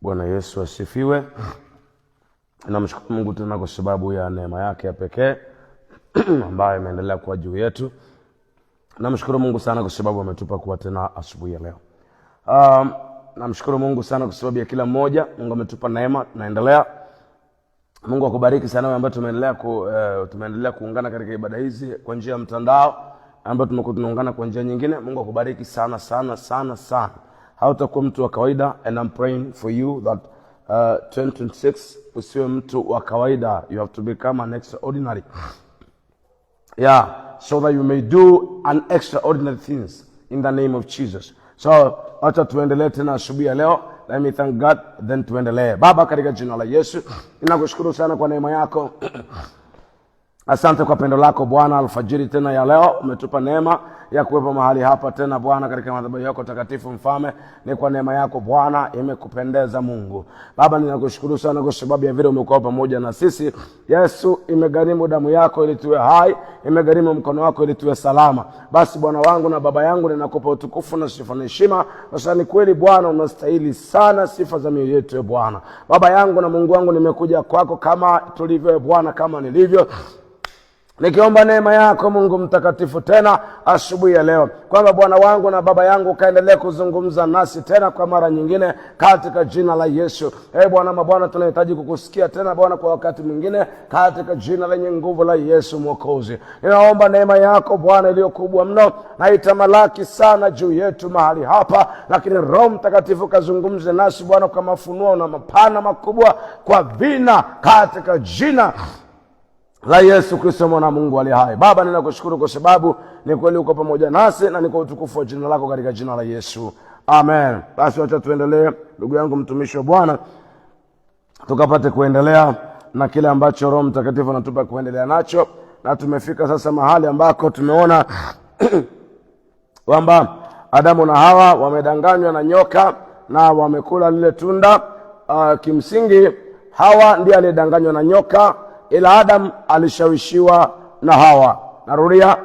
Bwana Yesu asifiwe. Namshukuru Mungu tena kwa sababu ya neema yake ya pekee ambayo imeendelea kuwa juu yetu. Namshukuru Mungu sana kwa sababu ametupa kuwa tena asubuhi ya leo. Namshukuru Mungu sana kwa sababu ya kila mmoja. Mungu ametupa neema, tunaendelea. Mungu akubariki sana wewe ambaye tumeendelea kuungana katika ibada hizi kwa njia ya mtandao, ambapo tumekuwa tunaungana kwa njia nyingine. Mungu akubariki sana sana sana sana. Hautakuwa mtu wa kawaida, and I'm praying for you that 2026 usiwe mtu wa kawaida. You have to become an extraordinary. Yeah, so that you may do an extraordinary things in the name of Jesus. So, acha tuendelee tena asubuhi ya leo. Let me thank God, then tuendelee. Baba, katika jina la Yesu, ninakushukuru sana kwa neema yako. Asante kwa pendo lako Bwana. Alfajiri tena ya leo umetupa neema ya kuwepo mahali hapa tena Bwana, katika madhabahu yako takatifu. Mfalme, ni kwa neema yako Bwana imekupendeza Mungu. Baba, ninakushukuru sana kwa sababu ya vile umekuwa pamoja na sisi. Yesu, imegharimu damu yako ili tuwe hai, imegharimu mkono wako ili tuwe salama. Basi Bwana wangu na Baba yangu, ninakupa utukufu na sifa na heshima, kwa sababu ni kweli Bwana unastahili sana sifa za mioyo yetu Bwana. Baba yangu na Mungu wangu, nimekuja kwako kama tulivyo Bwana, kama nilivyo, nikiomba neema yako Mungu mtakatifu tena asubuhi ya leo, kwamba Bwana wangu na Baba yangu kaendelee kuzungumza nasi tena kwa mara nyingine katika jina la Yesu. Bwana mabwana, tunahitaji kukusikia tena Bwana kwa wakati mwingine katika jina lenye nguvu la Yesu Mwokozi. Ninaomba neema yako Bwana iliyo kubwa mno na itamalaki sana juu yetu mahali hapa, lakini Roho Mtakatifu kazungumze nasi Bwana kwa mafunuo na mapana makubwa kwa vina katika jina la Yesu Kristo mwana Mungu aliye hai. Baba, ninakushukuru kwa sababu ni kweli uko pamoja nasi, na ni kwa utukufu wa jina lako katika jina la Yesu. Amen. Basi wacha tuendelee, ndugu yangu mtumishi wa Bwana, tukapate kuendelea na kile ambacho Roho Mtakatifu anatupa kuendelea nacho. Na tumefika sasa mahali ambako tumeona kwamba Adamu na Hawa wamedanganywa na nyoka na wamekula lile tunda. Kimsingi Hawa ndiye aliyedanganywa na nyoka, ila Adam alishawishiwa na Hawa. Narudia,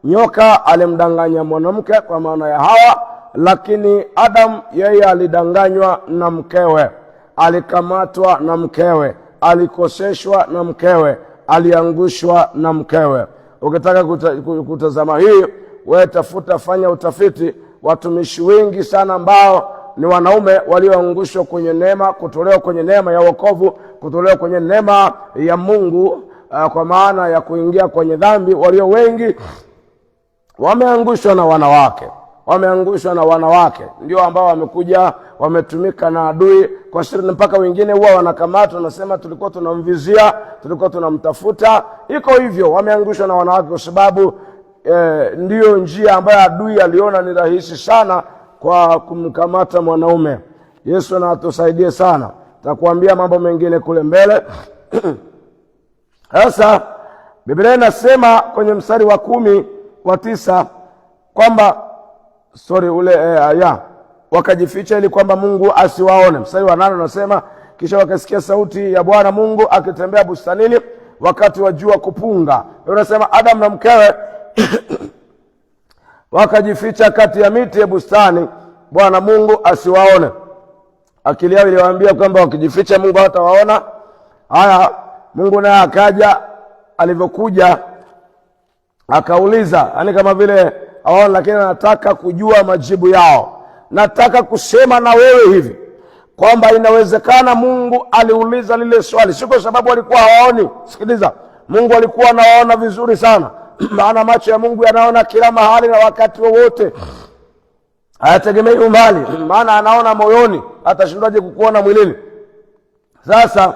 nyoka alimdanganya mwanamke kwa maana ya Hawa, lakini Adam yeye alidanganywa na mkewe, alikamatwa na mkewe, alikoseshwa na mkewe, aliangushwa na mkewe. Ukitaka kutazama hii, wewe tafuta, fanya utafiti. Watumishi wengi sana ambao ni wanaume walioangushwa kwenye neema, kutolewa kwenye neema ya wokovu, kutolewa kwenye neema ya Mungu, kwa maana ya kuingia kwenye dhambi, walio wengi wameangushwa na wanawake. Wameangushwa na wanawake ndio ambao wamekuja, wametumika na adui kwa siri, mpaka wengine huwa wanakamatwa, wanasema tulikuwa tunamvizia, tulikuwa tunamtafuta. Iko hivyo, wameangushwa na wanawake kwa sababu ndio njia ambayo adui aliona ni rahisi sana kwa kumkamata mwanaume. Yesu na atusaidie sana. Takuambia mambo mengine kule mbele. Sasa Biblia inasema kwenye mstari wa 10 kwamba wakajificha ili kwamba Mungu asiwaone. Mstari wa 8 unasema, kisha wakasikia sauti ya Bwana Mungu akitembea bustanini wakati wa jua kupunga. Unasema Adam na mkewe wakajificha kati ya miti ya bustani Bwana Mungu asiwaone. Akili yao iliwaambia kwamba wakijificha Mungu hatawaona. Haya, Mungu naye akaja, alivyokuja akauliza, yani kama vile hawaona, lakini anataka kujua majibu yao. Nataka kusema na wewe hivi kwamba inawezekana Mungu aliuliza lile swali si kwa sababu walikuwa hawaoni. Sikiliza, Mungu alikuwa anaona vizuri sana. Maana macho ya Mungu yanaona kila mahali na wakati wowote. Hayategemei umbali, maana anaona moyoni, atashindwaje kukuona mwilini? Sasa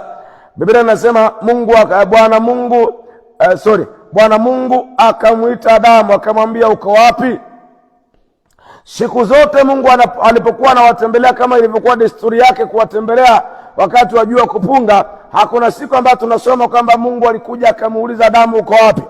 Biblia inasema Bwana Mungu akamwita Adamu akamwambia, uko wapi? Siku zote Mungu alipokuwa anawatembelea, kama ilivyokuwa desturi yake kuwatembelea wakati wa jua kupunga, hakuna siku ambayo tunasoma kwamba Mungu alikuja akamuuliza Adamu, uko wapi?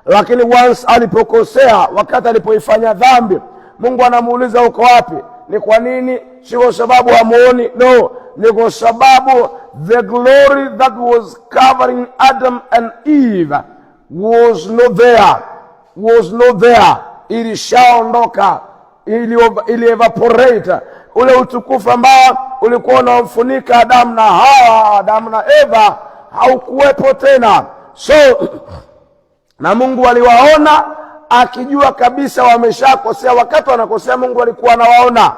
Lakini once alipokosea, wakati alipoifanya dhambi, Mungu anamuuliza uko wapi. Ni kwa nini? Si kwa sababu hamuoni, no, ni kwa sababu the glory that was covering Adam and Eve was not there. Ilishaondoka, ili evaporate. Ule utukufu ambao ulikuwa unamfunika Adamu na Hawa, Adamu na Eva, haukuwepo tena. So na Mungu aliwaona akijua kabisa wameshakosea. Wakati wanakosea Mungu alikuwa anawaona.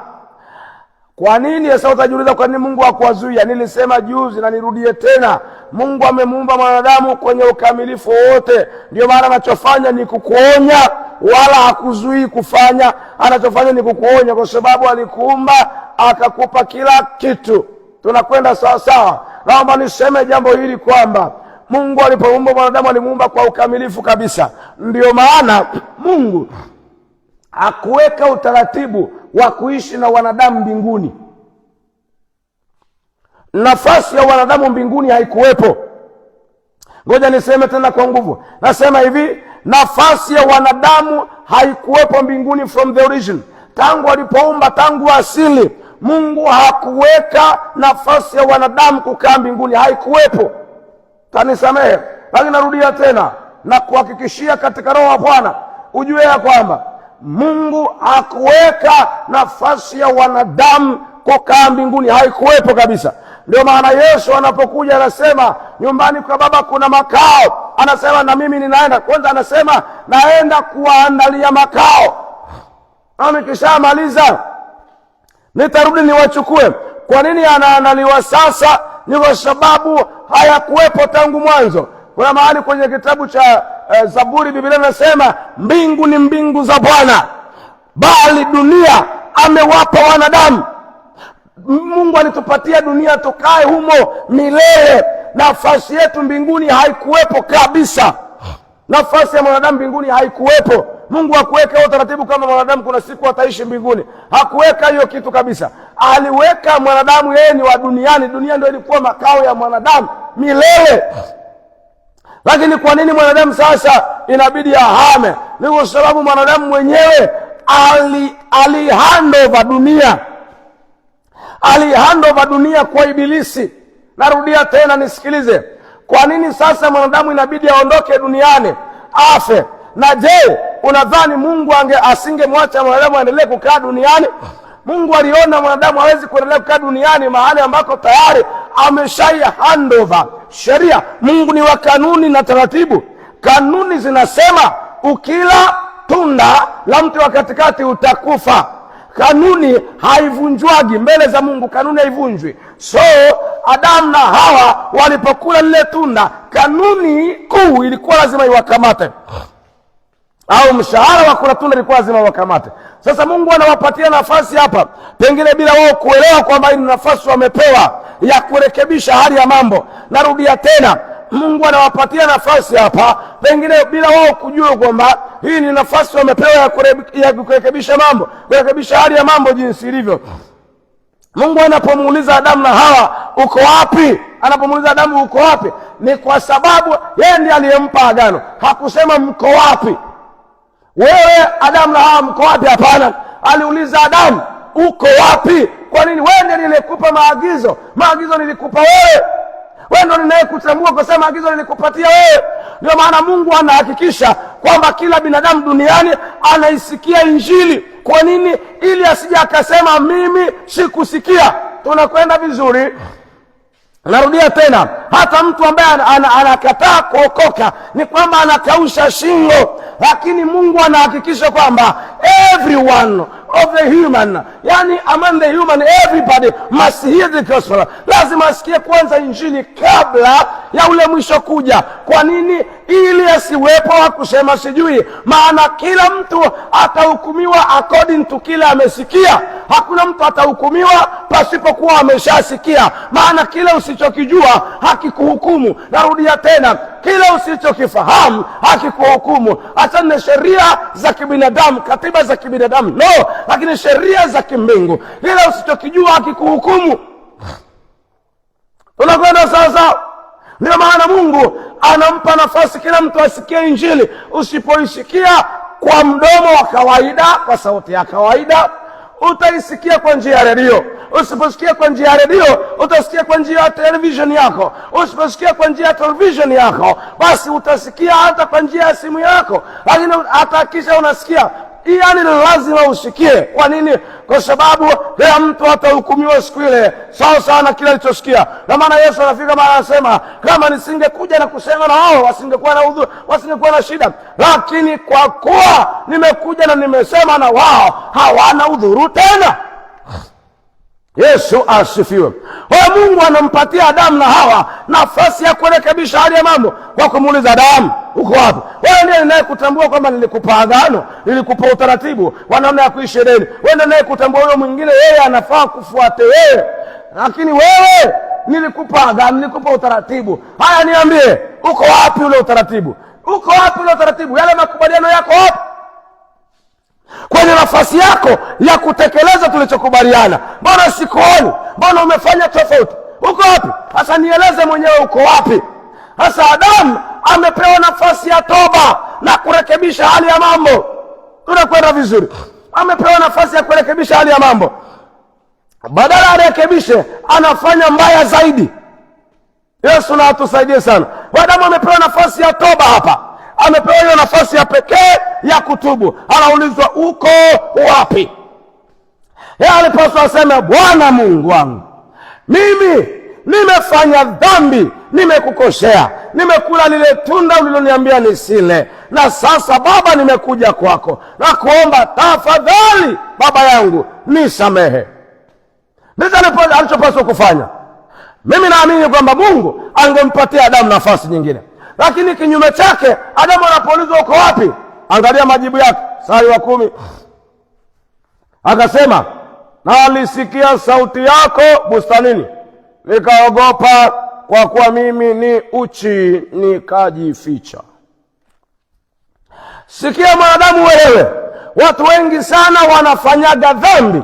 Kwa nini? Sasa utajiuliza kwa nini Mungu hakuwazuia. Nilisema juzi na nirudie tena, Mungu amemuumba mwanadamu kwenye ukamilifu wote. Ndio maana anachofanya ni kukuonya, wala hakuzuii kufanya. Anachofanya ni kukuonya kwa sababu alikuumba akakupa kila kitu. Tunakwenda sawa sawa. Naomba niseme jambo hili kwamba Mungu alipoumba mwanadamu alimuumba kwa ukamilifu kabisa. Ndio maana Mungu hakuweka utaratibu wa kuishi na wanadamu mbinguni. Nafasi ya wanadamu mbinguni haikuwepo. Ngoja niseme tena kwa nguvu. Nasema hivi, nafasi ya wanadamu haikuwepo mbinguni from the origin. Tangu alipoumba, tangu asili, Mungu hakuweka nafasi ya wanadamu kukaa mbinguni, haikuwepo. Tanisamehe, lakini narudia tena na kuhakikishia katika roho wa Bwana, ujue ya kwamba Mungu hakuweka nafasi ya wanadamu kukaa mbinguni, haikuwepo kabisa. Ndio maana Yesu anapokuja anasema nyumbani kwa Baba kuna makao. Anasema na mimi ninaenda. Kwanza anasema naenda kuwaandalia makao. Na nikishamaliza nitarudi niwachukue. Kwa nini anaandaliwa sasa? Ni kwa sababu hayakuwepo tangu mwanzo. Kuna mahali kwenye kitabu cha Zaburi Biblia inasema mbingu ni mbingu za Bwana, bali dunia amewapa wanadamu. Mungu alitupatia dunia tukae humo milele. Nafasi yetu mbinguni haikuwepo kabisa. Nafasi ya mwanadamu mbinguni haikuwepo. Mungu hakuweka utaratibu kama mwanadamu kuna siku ataishi mbinguni. Hakuweka hiyo kitu kabisa. Aliweka mwanadamu yeye ni wa duniani. Dunia ndio ilikuwa makao ya mwanadamu milele. Lakini kwa nini mwanadamu sasa inabidi ahame? Ni kwa sababu mwanadamu mwenyewe alihandover dunia. Alihandover dunia kwa Ibilisi. Narudia tena nisikilize. Kwa nini sasa mwanadamu inabidi aondoke duniani, afe? Na je, unadhani Mungu asingemwacha mwanadamu aendelee kukaa duniani? Mungu aliona mwanadamu hawezi kuendelea kukaa duniani mahali ambako tayari ameshai handover sheria. Mungu ni wa kanuni na taratibu. Kanuni zinasema ukila tunda la mti wa katikati utakufa. Kanuni haivunjwagi mbele za Mungu, kanuni haivunjwi. So Adamu na Hawa walipokula lile tunda, kanuni kuu ilikuwa lazima iwakamate, au mshahara wa kula tunda ilikuwa lazima iwakamate. Sasa Mungu anawapatia nafasi hapa, pengine bila wao kuelewa kwamba hii ni nafasi wamepewa ya kurekebisha hali ya mambo. Narudia tena, Mungu anawapatia nafasi hapa, pengine bila wao kujua kwamba hii ni nafasi wamepewa ya kurekebisha mambo, kurekebisha hali ya mambo jinsi ilivyo. Mungu anapomuuliza Adamu na Hawa, uko wapi? Anapomuuliza Adamu, uko wapi? Ni kwa sababu yeye ndiye aliyempa agano. Hakusema mko wapi wewe Adamu na Hawa, mko wapi? Hapana, aliuliza Adamu, uko wapi? Kwa nini? Wewe ndiye nilikupa maagizo. Maagizo nilikupa wewe. Wewe ndio ninayekutambua kwa sababu maagizo nilikupatia wewe. Ndio maana Mungu anahakikisha kwamba kila binadamu duniani anaisikia Injili. Kwa nini? Ili asije akasema mimi sikusikia. Tunakwenda vizuri? Narudia tena, hata mtu ambaye anakataa kuokoka ni kwamba anakausha shingo, lakini Mungu anahakikisha kwamba everyone of the human, yani among the human, everybody must hear the gospel. Lazima asikie kwanza Injili kabla ya ule mwisho kuja. Kwa nini? Ili asiwepo wa kusema sijui. Maana kila mtu atahukumiwa according to kile amesikia. Hakuna mtu atahukumiwa pasipokuwa ameshasikia. Maana kile usichokijua hakikuhukumu. Narudia tena, kile usichokifahamu hakikuhukumu. Achana na sheria za kibinadamu, katiba za kibinadamu, no, lakini sheria za kimbingu. Kile usichokijua hakikuhukumu. Tunakwenda sasa. Ndio maana Mungu anampa nafasi kila mtu asikie Injili. Usipoisikia kwa mdomo wa kawaida, kwa sauti ya kawaida, utaisikia kwa njia ya redio. Usiposikia kwa njia ya redio, utasikia kwa njia ya television yako. Usiposikia kwa njia ya television yako, basi utasikia hata kwa njia ya simu yako. Lakini hata kisha unasikia Yaani lazima usikie. Kwa nini? Kwa sababu kila mtu atahukumiwa siku ile sawa sawa na kile alichosikia. Na maana Yesu anafika mara anasema, kama nisingekuja na kusema na wao wasingekuwa na udhuru, wasingekuwa na shida, lakini kwa kuwa nimekuja na nimesema na wao, hawana udhuru tena. Yesu asifiwe. Kwa Mungu anampatia Adamu na Hawa nafasi ya kurekebisha hali ya mambo kwa kumuuliza, Adamu, uko wapi? Wewe ndiye ninayekutambua kwamba nilikupa agano, nilikupa utaratibu wa namna ya kuishi Edeni. Wewe ndiye ninayekutambua huyo mwingine yeye anafaa kufuate wewe. Lakini wewe nilikupa agano, nilikupa utaratibu. Haya, niambie, uko wapi ule utaratibu? Uko wapi ule utaratibu? Yale makubaliano yako wapi? Kwenye nafasi yako ya kutekeleza tulichokubaliana, mbona sikuoni? Mbona umefanya tofauti? Uko wapi? Sasa nieleze mwenyewe uko wapi? Sasa Adamu amepewa nafasi ya toba na kurekebisha hali ya mambo. Tunakwenda vizuri. Amepewa nafasi ya kurekebisha hali ya mambo. Badala arekebishe, anafanya mbaya zaidi. Yesu na atusaidie sana. Adamu amepewa nafasi ya toba hapa. Amepewa hiyo nafasi ya pekee ya kutubu. Anaulizwa, uko wapi? Yeye alipaswa aseme, Bwana Mungu wangu, mimi nimefanya dhambi, nimekukosea, nimekula lile tunda uliloniambia nisile, na sasa Baba, nimekuja kwako na kuomba tafadhali, Baba yangu, nisamehe. Ndicho alichopaswa kufanya. Mimi naamini kwamba Mungu angempatia Adamu nafasi nyingine, lakini kinyume chake, Adamu anapoulizwa uko wapi, angalia majibu yake. Mstari wa 10, akasema, nalisikia sauti yako bustanini, nikaogopa, kwa kuwa mimi ni uchi, nikajificha. Sikia mwanadamu wewe, watu wengi sana wanafanyaga dhambi,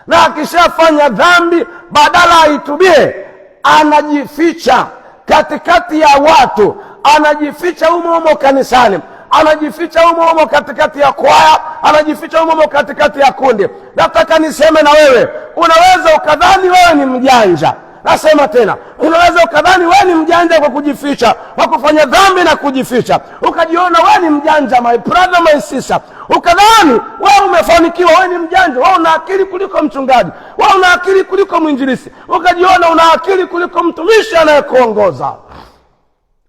na akishafanya dhambi, badala aitubie, anajificha katikati ya watu, anajificha humo kanisani, anajificha humo katikati ya kwaya, anajificha humo katikati ya kundi. Nataka niseme na wewe, unaweza ukadhani wewe ni mjanja. Nasema tena, unaweza ukadhani wewe ni mjanja kwa kujificha, kwa kufanya dhambi na kujificha. Ukajiona wewe ni mjanja, my brother, my sister. Ukadhani wewe umefanikiwa, wewe ni mjanja, wewe una akili kuliko mchungaji, wewe una akili kuliko mwinjilisti. Ukajiona una akili kuliko mtumishi anayekuongoza,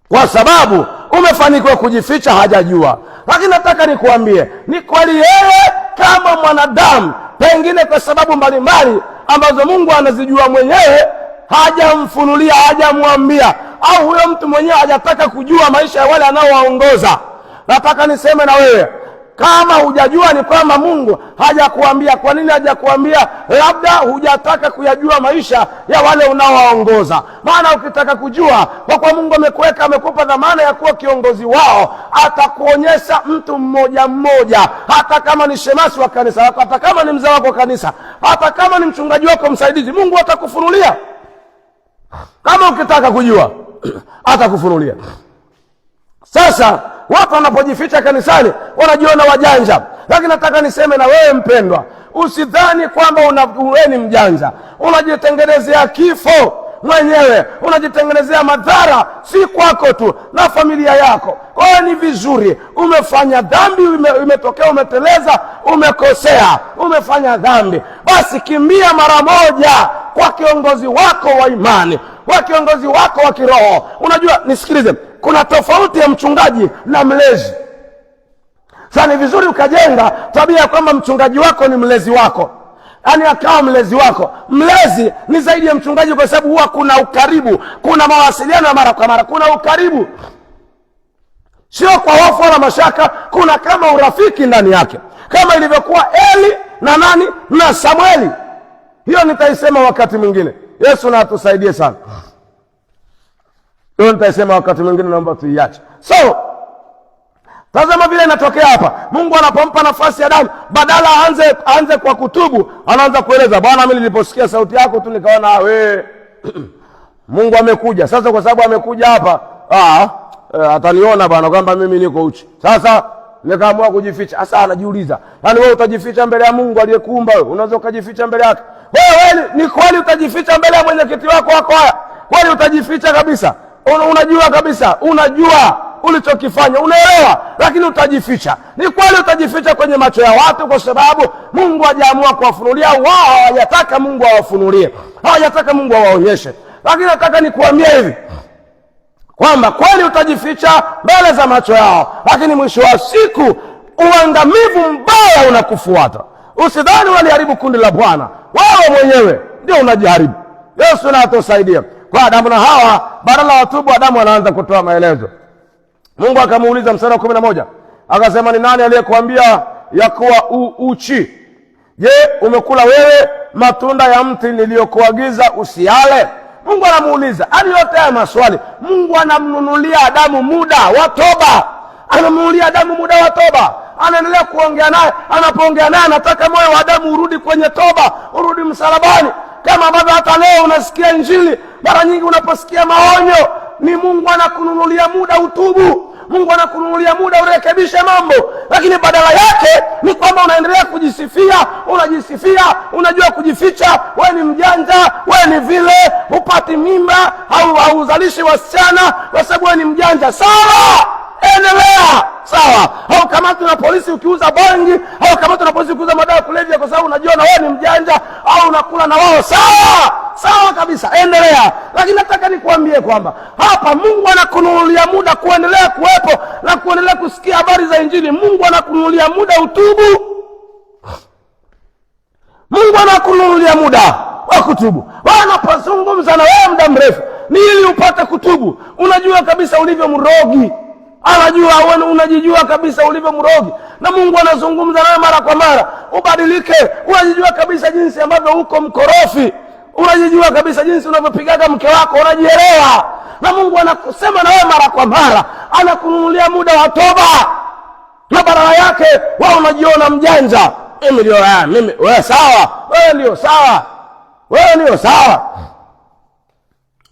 kwa sababu umefanikiwa kujificha, hajajua. Lakini nataka nikuambie, ni kweli yeye kama mwanadamu, pengine kwa sababu mbalimbali ambazo Mungu anazijua mwenyewe, hajamfunulia, hajamwambia, au huyo mtu mwenyewe hajataka kujua maisha ya wale anaowaongoza. Nataka niseme na wewe, kama hujajua ni kwamba Mungu hajakuambia. Kwa nini hajakuambia? Labda hujataka kuyajua maisha ya wale unaowaongoza. Maana ukitaka kujua, kwa kuwa Mungu amekuweka, amekupa dhamana ya kuwa kiongozi wao, atakuonyesha mtu mmoja mmoja, hata kama ni shemasi wa kanisa lako, hata kama ni mzee wako wa kanisa, hata kama ni mchungaji wako msaidizi, Mungu atakufunulia. Kama ukitaka kujua, atakufunulia. Sasa watu wanapojificha kanisani wanajiona wajanja. Lakini nataka niseme na wewe mpendwa, usidhani kwamba wewe ni mjanja. Unajitengenezea kifo mwenyewe, unajitengenezea madhara, si kwako tu, na familia yako. Kwa hiyo ni vizuri, umefanya dhambi, imetokea, umeteleza, umekosea, umefanya dhambi, basi kimbia mara moja kwa kiongozi wako wa imani, kwa kiongozi wako wa kiroho. Unajua, nisikilize, kuna tofauti ya mchungaji na mlezi. Sasa ni vizuri ukajenga tabia kwamba mchungaji wako ni mlezi wako, yaani akawa mlezi wako. Mlezi ni zaidi ya mchungaji, kwa sababu huwa kuna ukaribu, kuna mawasiliano ya mara kwa mara, kuna ukaribu, sio kwa hofu wala mashaka, kuna kama urafiki ndani yake, kama ilivyokuwa Eli na nani na Samueli. Hiyo nitaisema wakati mwingine. Yesu na atusaidie sana. Hiyo nitaisema wakati mwingine, naomba tuiache. So tazama vile inatokea hapa. Mungu anapompa nafasi ya Adamu, badala aanze kwa kutubu, anaanza kueleza, Bwana, mimi niliposikia sauti yako tu nikaona wewe Mungu amekuja. Sasa kwa sababu amekuja hapa, ataniona bwana kwamba mimi niko uchi. Sasa nikaamua kujificha. Sasa anajiuliza, yaani wewe utajificha mbele ya Mungu aliyekuumba wewe? Unaweza kujificha mbele yake? Wewe ni kweli utajificha mbele ya mwenyekiti wako haya? Kweli utajificha kabisa? Unajua kabisa, unajua ulichokifanya, unaelewa, lakini utajificha. Ni kweli utajificha kwenye macho ya watu, kwa sababu Mungu hajaamua kuwafunulia. Wao hawajataka Mungu awafunulie, hawajataka Mungu awaonyeshe. Lakini nataka nikuambie hivi kwamba kweli utajificha mbele za macho yao, lakini mwisho wa siku uangamivu mbaya unakufuata. Usidhani waliharibu kundi la Bwana, wao mwenyewe ndio unajiharibu. Yesu na atusaidia. Kwa Adamu na Hawa, badala watubu, Adamu anaanza kutoa maelezo. Mungu akamuuliza mstari wa 11, akasema, ni nani aliyekuambia ya kuwa uchi? Je, umekula wewe matunda ya mti niliyokuagiza usiale? Mungu anamuuliza. Hadi yote haya maswali Mungu anamnunulia Adamu muda wa toba. Anamunulia Adamu muda wa toba. Anaendelea kuongea naye. Anapoongea naye anataka moyo wa Adamu urudi kwenye toba, urudi msalabani. Kama ambavyo hata leo unasikia Injili, mara nyingi unaposikia maonyo, ni Mungu anakununulia muda utubu. Mungu anakununulia muda urekebishe mambo, lakini badala yake ni kwamba unaendelea kujisifia, unajisifia, unajua kujificha, wewe ni mjanja, wewe ni vile, upati mimba au hauzalishi wasichana kwa sababu wewe ni mjanja. Sawa, endelea, sawa. Au kama tuna polisi ukiuza bangi, au kama tuna polisi ukiuza madawa kulevya kwa sababu unajua na wewe ni mjanja, au unakula na wao, sawa, sawa kabisa, endelea. Lakini nataka nikuambie kwamba hapa Mungu anakununulia muda kuendelea kuwepo na kuendelea kusikia habari za Injili. Mungu anakununulia muda utubu. Mungu anakununulia muda wa kutubu. Wanapozungumza na wewe muda mrefu ni ili upate kutubu. Unajua kabisa ulivyo mrogi. Anajua wewe unajijua kabisa ulivyo mrogi. Na Mungu anazungumza nawe mara kwa mara, ubadilike. Unajijua kabisa jinsi ambavyo uko mkorofi. Unajijua kabisa jinsi unavyopigaga mke wako, unajielewa. Na Mungu anakusema na wewe mara kwa mara, anakununulia muda wa toba. Na badala yake wewe unajiona mjanja. Mimi wewe sawa, wewe ndio sawa, wewe ndio sawa.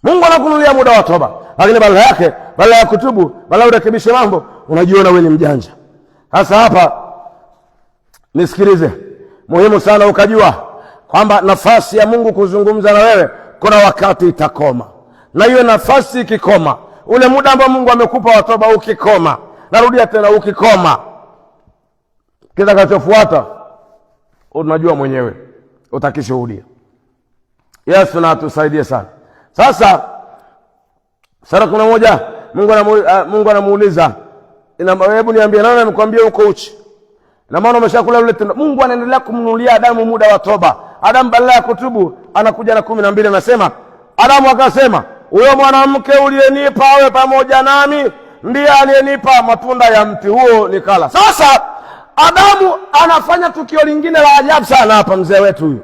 Mungu anakununulia muda wa toba, lakini badala yake, badala ya kutubu, badala urekebishe mambo, unajiona wewe ni mjanja. Sasa hapa nisikilize, muhimu sana ukajua kwamba nafasi ya Mungu kuzungumza na wewe kuna wakati itakoma. Na hiyo nafasi ikikoma, ule muda ambao Mungu amekupa wa toba ukikoma, narudia tena, ukikoma, kitakachofuata unajua mwenyewe, utakishuhudia. Yesu na atusaidie sana. Sasa sura 11 Mungu anamuuliza, hebu niambie, nani amekwambia uko uchi? Na maana umeshakula ule tendo. Mungu anaendelea kumnunulia Adamu muda wa toba. Adamu badala ya kutubu anakuja na 12 anasema, Adamu akasema, huyo mwanamke uliyenipa awe pamoja nami ndiye aliyenipa matunda ya mti huo nikala. Sasa Adamu anafanya tukio lingine la ajabu sana hapa, mzee wetu huyu.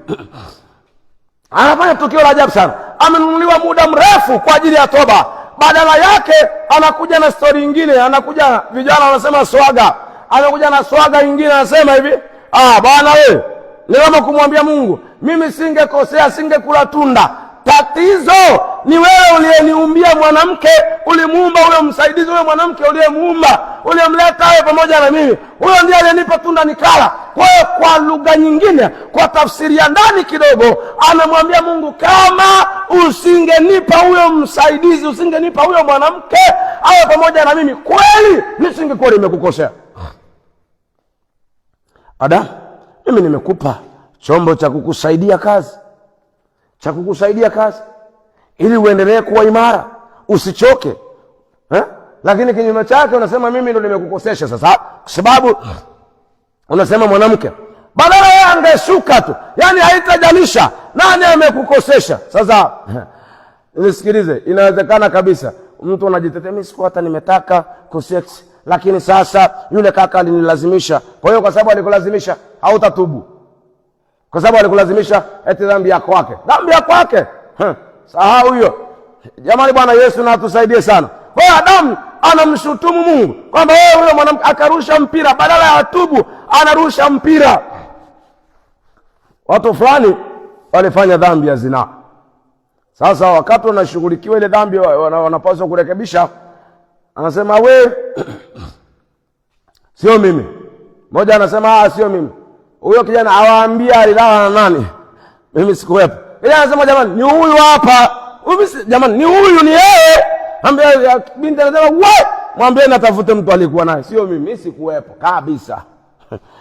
Anafanya tukio la ajabu sana. Amenunuliwa muda mrefu kwa ajili ya toba. Badala yake anakuja na story nyingine, anakuja, vijana wanasema swaga. Anakuja na swaga nyingine, anasema hivi, bwana wewe, ni kama kumwambia Mungu, mimi singekosea, singekula tunda. Tatizo ni wewe uliyeniumbia mwanamke, ulimuumba huyo msaidizi, huyo mwanamke uliyemuumba, uliyemleta awe pamoja na mimi. Huyo ndiye aliyenipa tunda nikala. Kwa hiyo kwa lugha nyingine, kwa tafsiri ya ndani kidogo, anamwambia Mungu, kama usingenipa huyo msaidizi, usingenipa huyo mwanamke awe pamoja na mimi, kweli nisingekuwa nimekukosea. Adamu, mimi nimekupa chombo cha kukusaidia kazi, cha kukusaidia kazi ili uendelee kuwa imara, usichoke. Lakini kinyume chake unasema mimi ndo nimekukosesha. Sasa kwa sababu unasema mwanamke, badala yeye angeshuka tu, yani haitajalisha nani amekukosesha. Sasa nisikilize, inawezekana kabisa mtu anajitetea, mimi siku hata nimetaka kusex, lakini sasa yule kaka alinilazimisha. Kwa hiyo kwa sababu alikulazimisha, hautatubu. Kwa sababu alikulazimisha, eti dhambi yako kwake. Dhambi yako kwake. Sahau hiyo. Jamani, Bwana Yesu na atusaidie sana. Kwa hiyo Adamu anamshutumu Mungu kwamba wewe huyo mwanamke akarusha mpira, badala ya atubu anarusha mpira. Watu fulani walifanya dhambi ya zinaa. Sasa wakati wanashughulikiwa ile dhambi wanapaswa kurekebisha, anasema we sio mimi. Mmoja anasema sio mimi. Huyo kijana awaambia alilala na nani? Mimi sikuwepo. Yeye anasema jamani, ni huyu hapa. Jamani, ni huyu, ni yeye. Ambia binti anasema, mwambie natafute mtu alikuwa naye, sio mimi, sikuwepo kabisa.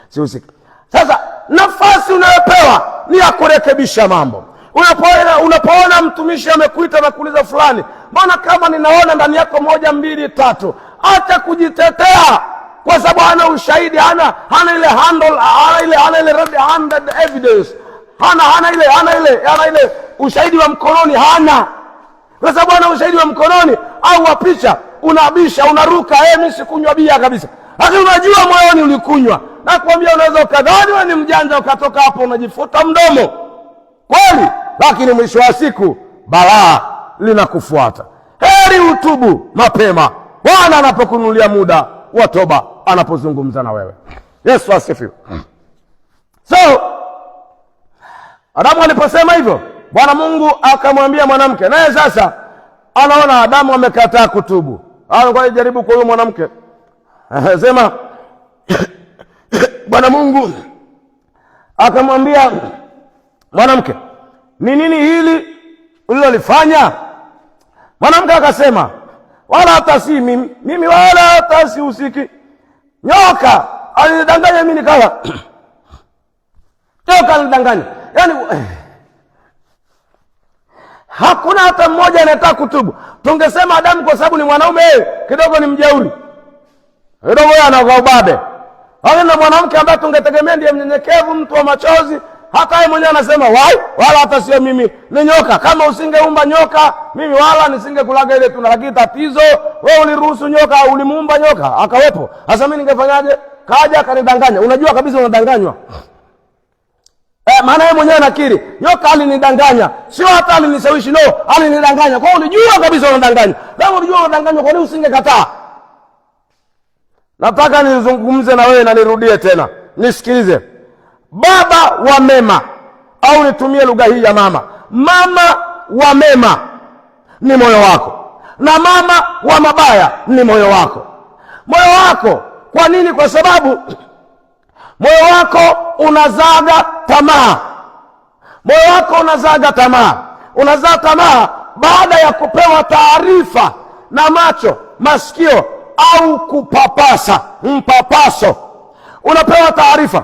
Sihusiki. Sasa nafasi unayopewa ni ya kurekebisha mambo. Unapoona mtumishi amekuita na kuuliza fulani, mbona kama ninaona ndani yako 1 2 3, acha kujitetea, kwa sababu hana ushahidi, hana ile handle, hana ile red handed evidence, hana ile ushahidi wa mkononi, hana. Kwa sababu hana ushahidi wa mkononi au wa picha, unabisha, unaruka, mimi sikunywa bia kabisa. Lakini unajua moyoni ulikunywa. Na kuambia unaweza ukadhani wewe ni mjanja, ukatoka hapo unajifuta mdomo. Kweli, lakini mwisho wa siku balaa linakufuata. Heri utubu mapema, Bwana anapokununulia muda wa toba, anapozungumza na wewe. Yesu asifiwe. So Adamu aliposema hivyo, Bwana Mungu akamwambia mwanamke, naye sasa anaona Adamu amekataa kutubu. Ngoja jaribu kwa huyo mwanamke. Sema Bwana Mungu akamwambia mwanamke, ni nini hili ulilolifanya? Mwanamke akasema, wala hata si mimi wala hata si usiki. Nyoka alinidanganya mimi nikala. Nyoka alinidanganya. Yaani hakuna hata mmoja anataka kutubu. Tungesema Adamu kwa sababu ni mwanaume, kidogo ni mjeuri, kidogo yeye anaoga ubabe. Lakini mwanamke ambaye tungetegemea ndiye mnyenyekevu, mtu wa machozi, hata yeye mwenyewe anasema wala hata sio mimi, ni nyoka. Kama usingeumba nyoka, mimi wala nisingekulaga ile tuna. Lakini tatizo wewe uliruhusu nyoka, ulimuumba nyoka akawepo. Sasa mimi ningefanyaje? Kaja akanidanganya. Unajua kabisa unadanganywa. Maana yeye mwenyewe anakiri, nyoka alinidanganya, sio hata alinishawishi, no, alinidanganya. Kwa hiyo ulijua kabisa unadanganywa. Kama ulijua unadanganywa, kwa nini usingekataa? Nataka nizungumze na wewe na nirudie tena. Nisikilize. Baba wa mema, au nitumie lugha hii ya mama wa mema ni moyo wako, na mama wa mabaya ni moyo wako. Moyo wako, kwa nini? Kwa sababu moyo wako unazaga tamaa. Moyo wako unazaga tamaa. Unazaa tamaa baada ya kupewa taarifa na macho, masikio au kupapasa, mpapaso. Unapewa taarifa.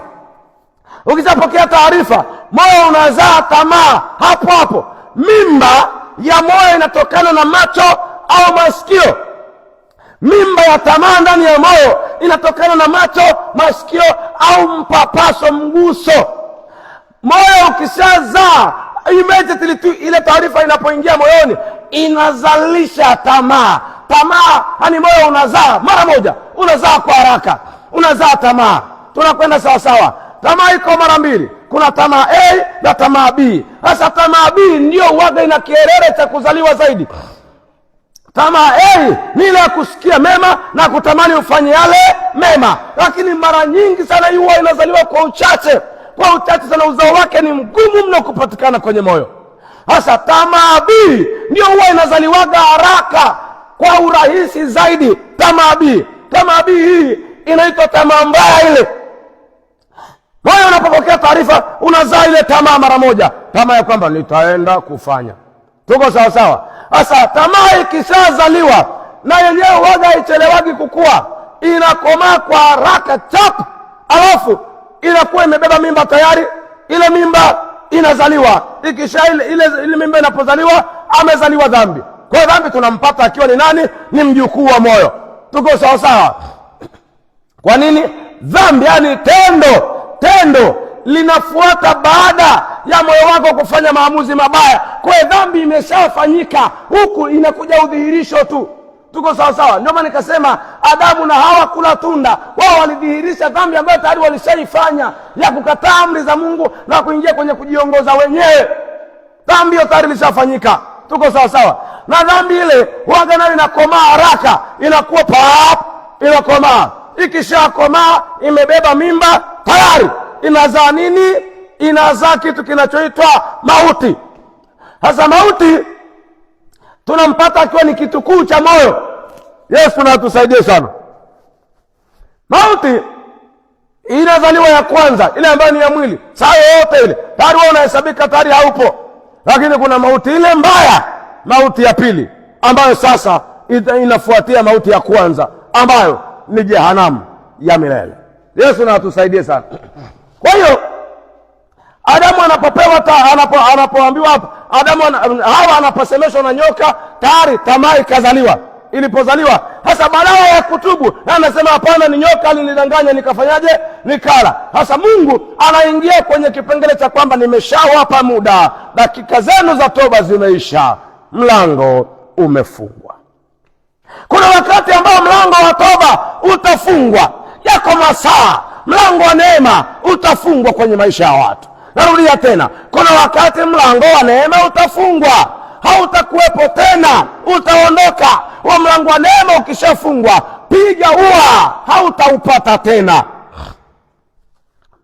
Ukishapokea taarifa, moyo unazaa tamaa hapo hapo. Mimba ya moyo inatokana na macho au masikio. Mimba ya tamaa ndani ya moyo inatokana na macho, masikio au mpapaso, mguso. Moyo ukishazaa, immediately ile taarifa inapoingia moyoni inazalisha tamaa. Tamaa, yani moyo unazaa mara moja, unazaa kwa haraka, unazaa tamaa. Tunakwenda sawa sawa. Tamaa iko mara mbili. Kuna tamaa A na tamaa B. Sasa tamaa B ndio huaga ina kielele cha kuzaliwa zaidi. Tamaa A ni ile ya kusikia mema na kutamani ufanye yale mema, lakini mara nyingi sana huwa inazaliwa kwa uchache. Kwa uchache sana, uzao wake ni mgumu mno kupatikana kwenye moyo. Sasa tamaa B ndio huwa inazaliwaga haraka kwa urahisi zaidi. Tamaa B hii inaitwa tamaa mbaya. Ile moyo unapopokea taarifa unazaa ile tamaa mara moja, tamaa ya kwamba nitaenda kufanya. Tuko sawa sawa? Sasa tamaa ikishazaliwa, na yenyewe waga ichelewagi kukua, inakomaa kwa haraka chap, alafu inakuwa imebeba mimba tayari. Ile mimba inazaliwa. Ikisha ile mimba inapozaliwa, amezaliwa dhambi. Kwa dhambi tunampata akiwa ni nani? Ni mjukuu wa moyo. Tuko sawa sawa? Kwa nini? Dhambi yani tendo linafuata baada ya moyo wako kufanya maamuzi mabaya. Kwa dhambi imeshafanyika, huku inakuja udhihirisho tu. Tuko sawa sawa? Ndio maana nikasema Adamu na Hawa kula tunda, wao walidhihirisha dhambi ambayo tayari walishaifanya ya kukataa amri za Mungu na kuingia kwenye kujiongoza wenyewe. Dhambi hiyo tayari ilishafanyika. Tuko sawa sawa? Na dhambi ile huaga nayo inakomaa haraka, inakuwa inakomaa. Ikishakomaa, imebeba mimba tayari, inazaa nini? Inazaa kitu kinachoitwa mauti. Sasa mauti tunampata akiwa ni kitu kuu cha moyo. Yesu na atusaidie sana. Mauti inazaliwa ya kwanza, ile ambayo ni ya mwili. Saa yote ile tayari wewe unahesabika tayari haupo. Lakini kuna mauti ile mbaya, mauti ya pili, ambayo sasa inafuatia mauti ya kwanza, ambayo ni jehanamu ya milele. Yesu na atusaidie sana. Kwa hiyo Adamu anapopewa anapoambiwa Adamu Hawa anaposemeshwa na nyoka, tayari tamaa ikazaliwa. Ilipozaliwa hasa badala ya kutubu, anasema hapana, ni nyoka alinidanganya nikafanyaje, nikala. Hasa Mungu anaingia kwenye kipengele cha kwamba nimeshawapa muda, dakika zenu za toba zimeisha, mlango umefungwa. Kuna wakati ambao mlango wa toba utafungwa, yako masaa mlango wa neema utafungwa kwenye maisha ya watu. Narudia tena, kuna wakati mlango wa neema utafungwa, hautakuwepo tena, utaondoka. Wa mlango wa neema ukishafungwa, piga ua, hautaupata tena.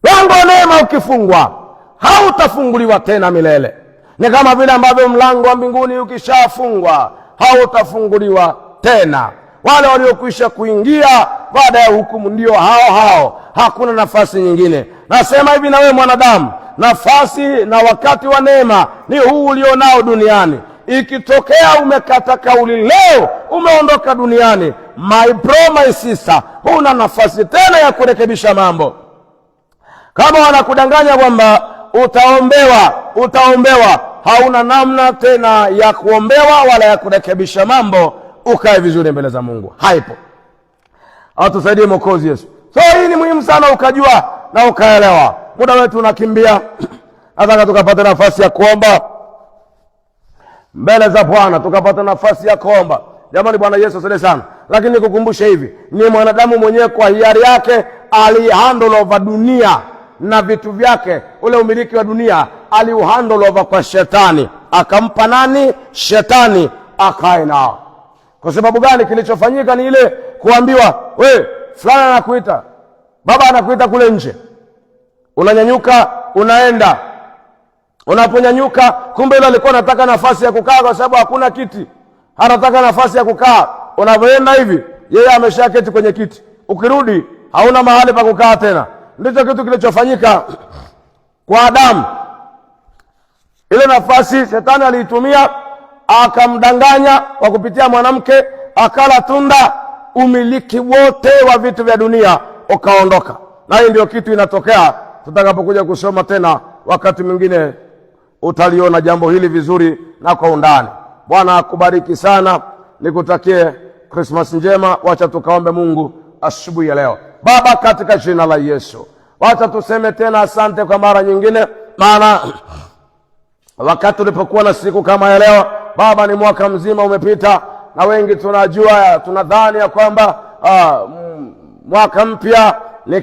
Mlango wa neema ukifungwa, hautafunguliwa tena milele. Ni kama vile ambavyo mlango wa mbinguni ukishafungwa, hautafunguliwa tena. Wale waliokwisha kuingia baada ya hukumu ndio hao, hakuna nafasi nyingine. Nasema hivi na wewe mwanadamu, nafasi na wakati wa neema ni huu ulionao duniani. Ikitokea umekata kauli leo, umeondoka duniani, my bro, my sister, huna nafasi tena ya kurekebisha mambo. Kama wanakudanganya kwamba utaombewa, hauna namna tena ya kuombewa wala ya kurekebisha mambo, ukae vizuri mbele za Mungu. Haipo. Atusaidie Mwokozi Yesu. So hii ni muhimu sana ukajua na ukaelewa. Muda wetu unakimbia. Nataka tukapata nafasi ya kuomba mbele za Bwana, tukapata nafasi ya kuomba. Jamani, Bwana Yesu asifiwe sana. Lakini nikukumbushe hivi, ni mwanadamu mwenyewe kwa hiari yake alihandle over dunia na vitu vyake. Ule umiliki wa dunia aliuhandle over kwa shetani. Akampa nani? Shetani akae nao. Kwa sababu gani? Kilichofanyika ni ile kuambiwa, we fulani anakuita, baba anakuita kule nje. Unanyanyuka, unaenda. Unaponyanyuka, kumbe ile alikuwa anataka nafasi ya kukaa kwa sababu hakuna kiti. Anataka nafasi ya kukaa. Unapoenda hivi, yeye ameshaketi kwenye kiti. Ukirudi, hauna mahali pa kukaa tena. Ndicho kitu kilichofanyika kwa Adamu. Ile nafasi shetani aliitumia, akamdanganya kwa kupitia mwanamke, akala tunda, umiliki wote wa vitu vya dunia ukaondoka. Na hii ndio kitu inatokea. Tutakapokuja kusoma tena wakati mwingine, utaliona jambo hili vizuri na kwa undani. Bwana akubariki sana. Nikutakie Christmas njema. Wacha tukaombe Mungu asubuhi ya leo. Baba, katika jina la Yesu, wacha tuseme tena asante kwa mara nyingine, maana wakati ulipokuwa na siku kama ya leo, Baba, ni mwaka mzima umepita, na wengi tunadhani ya kwamba mwaka mpya ni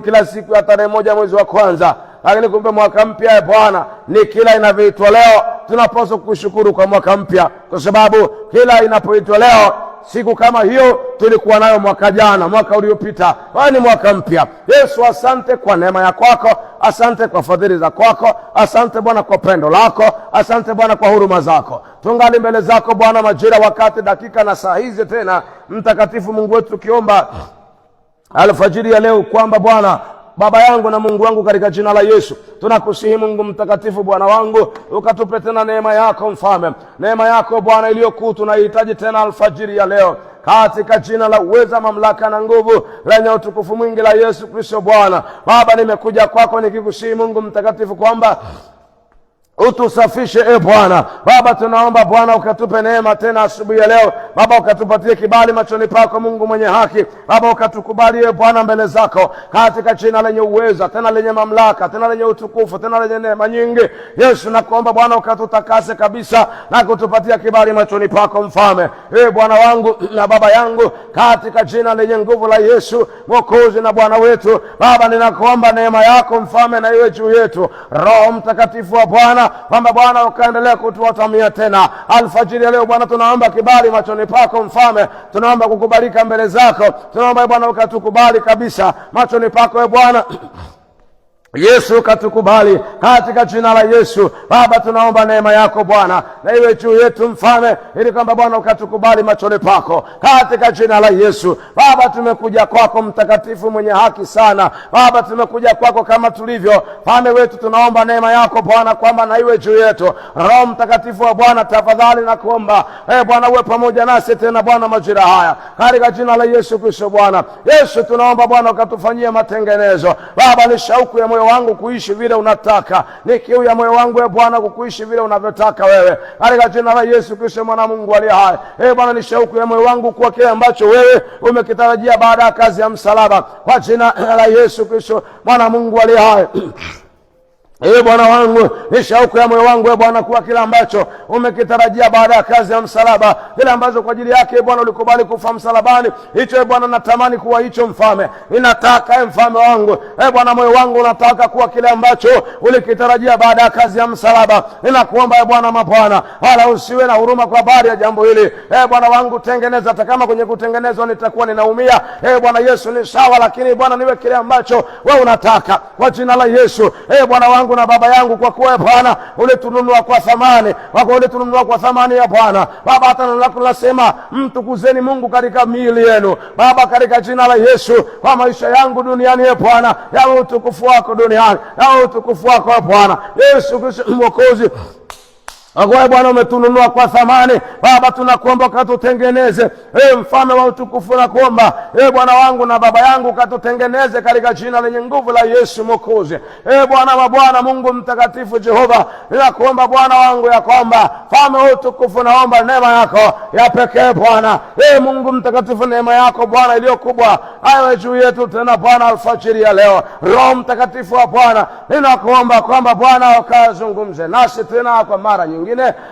kila siku ya tarehe 1 mwezi wa kwanza. Lakini kumbe mwaka mpya Bwana ni kila inavyoitwa leo. Tunapaswa kushukuru kwa mwaka mpya, kwa sababu kila inapoitwa leo, siku kama hiyo tulikuwa nayo mwaka jana, mwaka uliopita. Wewe ni mwaka mpya. Yesu, asante kwa neema ya kwako, asante kwa fadhili za kwako, asante Bwana kwa pendo lako, asante Bwana kwa huruma zako. Tungali mbele zako Bwana majira, wakati, dakika na saa hizi tena, mtakatifu Mungu wetu, tukiomba alfajiri ya leo kwamba Bwana Baba yangu na Mungu wangu, katika jina la Yesu tunakusihi Mungu mtakatifu, Bwana wangu, ukatupe tena neema yako Mfalme, neema yako Bwana iliyokuu tunahitaji tena alfajiri ya leo, katika jina la uweza, mamlaka na nguvu lenye utukufu mwingi la Yesu Kristo. Bwana Baba, nimekuja kwako nikikusihi Mungu mtakatifu kwamba utusafishe Bwana. Baba, tunaomba Bwana ukatupe neema tena asubuhi ya leo. Baba, ukatupatie kibali machoni pako Mungu mwenye haki. Baba, ukatukubalie Bwana mbele zako, katika jina lenye uweza, tena lenye mamlaka, tena lenye utukufu, tena lenye neema nyingi. Yesu, nakuomba Bwana ukatutakase kabisa na kutupatia kibali machoni pako Mfalme. Bwana wangu na Baba yangu, katika jina lenye nguvu la Yesu Mwokozi na Bwana wetu, Baba, ninakuomba neema yako Mfalme na iwe juu yetu. Roho Mtakatifu wa Bwana, kwamba Bwana ukaendelea kutuwatamia tena alfajiri ya leo. Bwana, tunaomba kibali machoni pako Mfalme, tunaomba kukubalika mbele zako, tunaomba Bwana ukatukubali kabisa machoni pako Bwana. Yesu katukubali katika jina la Yesu. Baba, tunaomba neema yako Bwana na iwe juu yetu Mfalme, ili kwamba Bwana ukatukubali machoni pako katika jina la Yesu. Baba, tumekuja kwako mtakatifu mwenye haki sana. Baba, tumekuja kwako kama tulivyo. Mfalme wetu, tunaomba neema yako Bwana kwamba na iwe juu yetu. Roho Mtakatifu wa Bwana, tafadhali na kuomba Bwana uwe pamoja nasi tena Bwana majira haya katika jina la Yesu Kristo. Bwana Yesu, tunaomba Bwana ukatufanyie matengenezo. Baba, ni shauku ya moyo wangu kuishi vile unataka, ni kiu ya moyo wangu Bwana kukuishi vile unavyotaka wewe katika jina la Yesu Kristo mwana Mungu aliye hai. Bwana, ni shauku ya moyo wangu kwa kile ambacho wewe umekitarajia baada ya kazi ya msalaba kwa jina la Yesu Kristo mwana Mungu aliye hai. Bwana wangu, ni shauku ya moyo wangu Bwana kuwa kila ambacho umekitarajia baada ya kazi ya msalaba, kile ambacho kwa ajili yake Bwana ulikubali kufa msalabani, hicho Bwana natamani kuwa hicho Mfalme. Ninataka Mfalme wangu Bwana, moyo wangu unataka kuwa kile ambacho ulikitarajia baada ya kazi ya msalaba. Ninakuomba Bwana mabwana, wala usiwe na huruma kwa habari ya jambo hili Bwana wangu, tengeneza. Hata kama kwenye kutengenezwa nitakuwa ninaumia Bwana Yesu ni sawa, lakini Bwana niwe kile ambacho wewe unataka kwa jina la Yesu. Bwana wangu na Baba yangu, kwa kuwa Bwana ulitununua kwa thamani, kwa kuwa ulitununua kwa thamani ya Bwana. Baba, hata neno lako linasema mtukuzeni Mungu katika miili yenu. Baba, katika jina la Yesu, kwa maisha yangu duniani Bwana, yawe utukufu wako duniani, yawe utukufu wako Bwana Yesu Kristo Mwokozi. Kwa Bwana umetununua kwa thamani. Baba, tunakuomba katutengeneze Mfalme wa utukufu, na kuomba Bwana wangu na Baba yangu katutengeneze katika jina lenye nguvu la Yesu Mwokozi. Bwana wa Bwana, Mungu mtakatifu Jehova, ninakuomba Bwana wangu ya kwamba Mfalme wa utukufu, naomba neema yako ya pekee Bwana. Mungu mtakatifu, neema yako Bwana iliyo kubwa aiwe juu yetu tena Bwana alfajiri ya leo. Roho Mtakatifu wa Bwana, ninakuomba kwamba Bwana ukazungumze nasi tena kwa mara nyingi.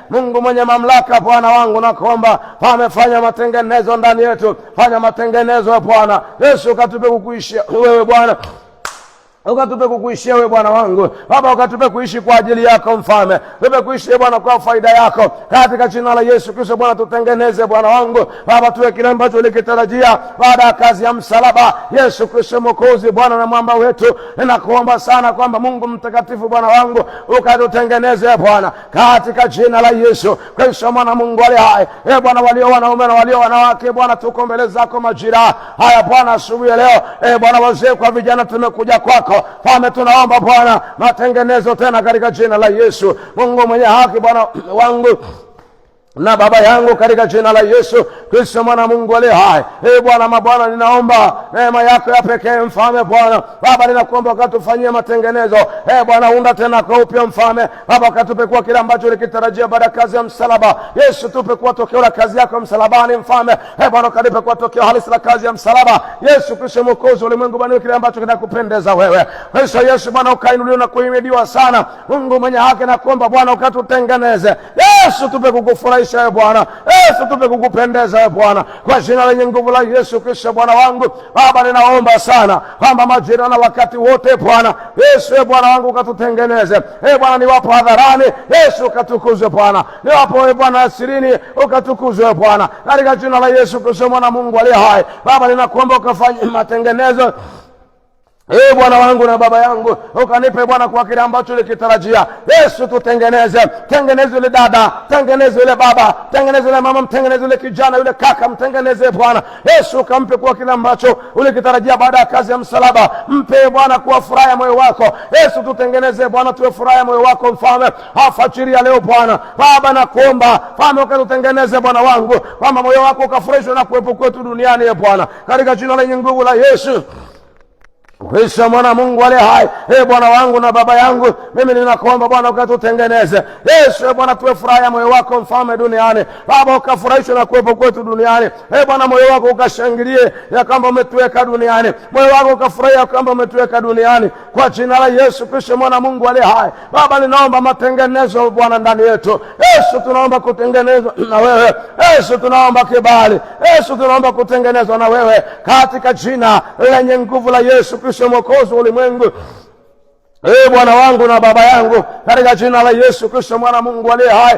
Mungu mwenye mamlaka Bwana wangu, nakuomba fanya matengenezo ndani yetu, fanya matengenezo Bwana Yesu, ukatupe kukuishia wewe Bwana, ukatupe kukuishia wewe Bwana wangu. Baba, ukatupe kuishi kwa ajili yako Mfalme, tupe kuishi Bwana kwa faida yako katika jina la Yesu Kristo. Bwana, tutengeneze Bwana wangu. Baba, tuwe kile ambacho ulikitarajia baada ya kazi ya msalaba. Yesu Kristo Mwokozi, Bwana na mwamba wetu, ninakuomba sana kwamba Mungu mtakatifu Bwana wangu ukatutengeneze Bwana katika jina la Yesu Kristo mwana Mungu aliye hai. Bwana, walio wanaume na walio wanawake Bwana, tuko mbele zako majira haya Bwana asubuhi ya leo. Bwana, wazee kwa vijana, tumekuja kwako Mfalme, tunaomba Bwana matengenezo tena katika jina la Yesu. Mungu mwenye haki Bwana wangu na Baba yangu, katika jina la Yesu Kristo mwana Mungu aliye hai. Bwana mabwana, ninaomba neema yako ya pekee Mfalme Bwana. Baba, ninakuomba ukatufanyie matengenezo Bwana, unda tena kwa upya Mfalme. Baba, ukatupe kwa kile ambacho ulikitarajia baada ya kazi ya msalaba. Yesu, tupe kwa tokeo la kazi yako msalabani Mfalme. Bwana, ukanipe kwa tokeo halisi la kazi ya msalaba. Yesu Kristo Mwokozi ulimwengu Bwana, kile ambacho kinakupendeza wewe Kristo Yesu Bwana, ukainuliwa na kuhimidiwa sana. Mungu mwenye haki, nakuomba Bwana ukatutengeneze. Yesu, tupe kukufurahisha Bwana. Yesu, tupe kukupendeza Bwana kwa jina lenye nguvu la Yesu Kristo Bwana wangu. Baba, ninaomba sana kwamba majira na wakati wote Bwana Yesu Bwana wangu ukatutengeneze Bwana, niwapo hadharani Yesu ukatukuzwe Bwana, niwapo Bwana asirini ukatukuzwe Bwana katika jina la Yesu Kristo mwana Mungu aliye hai. Baba, ninakuomba ukafanye matengenezo Bwana wangu na Baba yangu, ukanipe Bwana kwa kile ambacho ulikitarajia. Yesu, tutengeneze, tengeneze yule dada, tengeneze yule baba, tengeneze yule mama, mtengeneze yule kijana, yule kaka, mtengeneze Bwana Yesu, ukampe kwa kile ambacho ulikitarajia baada ya kazi ya msalaba. Mpe Bwana kuwa furaha ya moyo wako Yesu, tutengeneze Bwana tuwe furaha ya moyo wako Mfalme alfajiri ya leo Bwana. Baba, nakuomba Mfalme ukatutengeneze Bwana wangu, kwamba moyo wako ukafurahishwe na kuwepo kwetu duniani Bwana, katika jina lenye nguvu la Yesu Kristo mwana Mungu aliye hai. Bwana wangu na Baba yangu, mimi ninakuomba Bwana ukatutengeneze Yesu Bwana, tuwe furaha ya moyo wako Mfalme duniani. Baba, ukafurahishwe na kuwepo kwetu duniani Bwana, moyo wako ukashangilie ya kwamba umetuweka duniani, moyo wako ukafurahia kwamba umetuweka duniani kwa jina la Yesu Kristo mwana Mungu aliye hai. Baba, ninaomba matengenezo Bwana ndani yetu Yesu, tunaomba kutengenezwa na wewe Yesu, tunaomba kibali Yesu, tunaomba kutengenezwa na wewe katika jina lenye nguvu la Yesu Kristo Mwokozi wa ulimwengu. Bwana wangu na Baba yangu, katika jina la Yesu Kristo mwana Mungu aliye hai,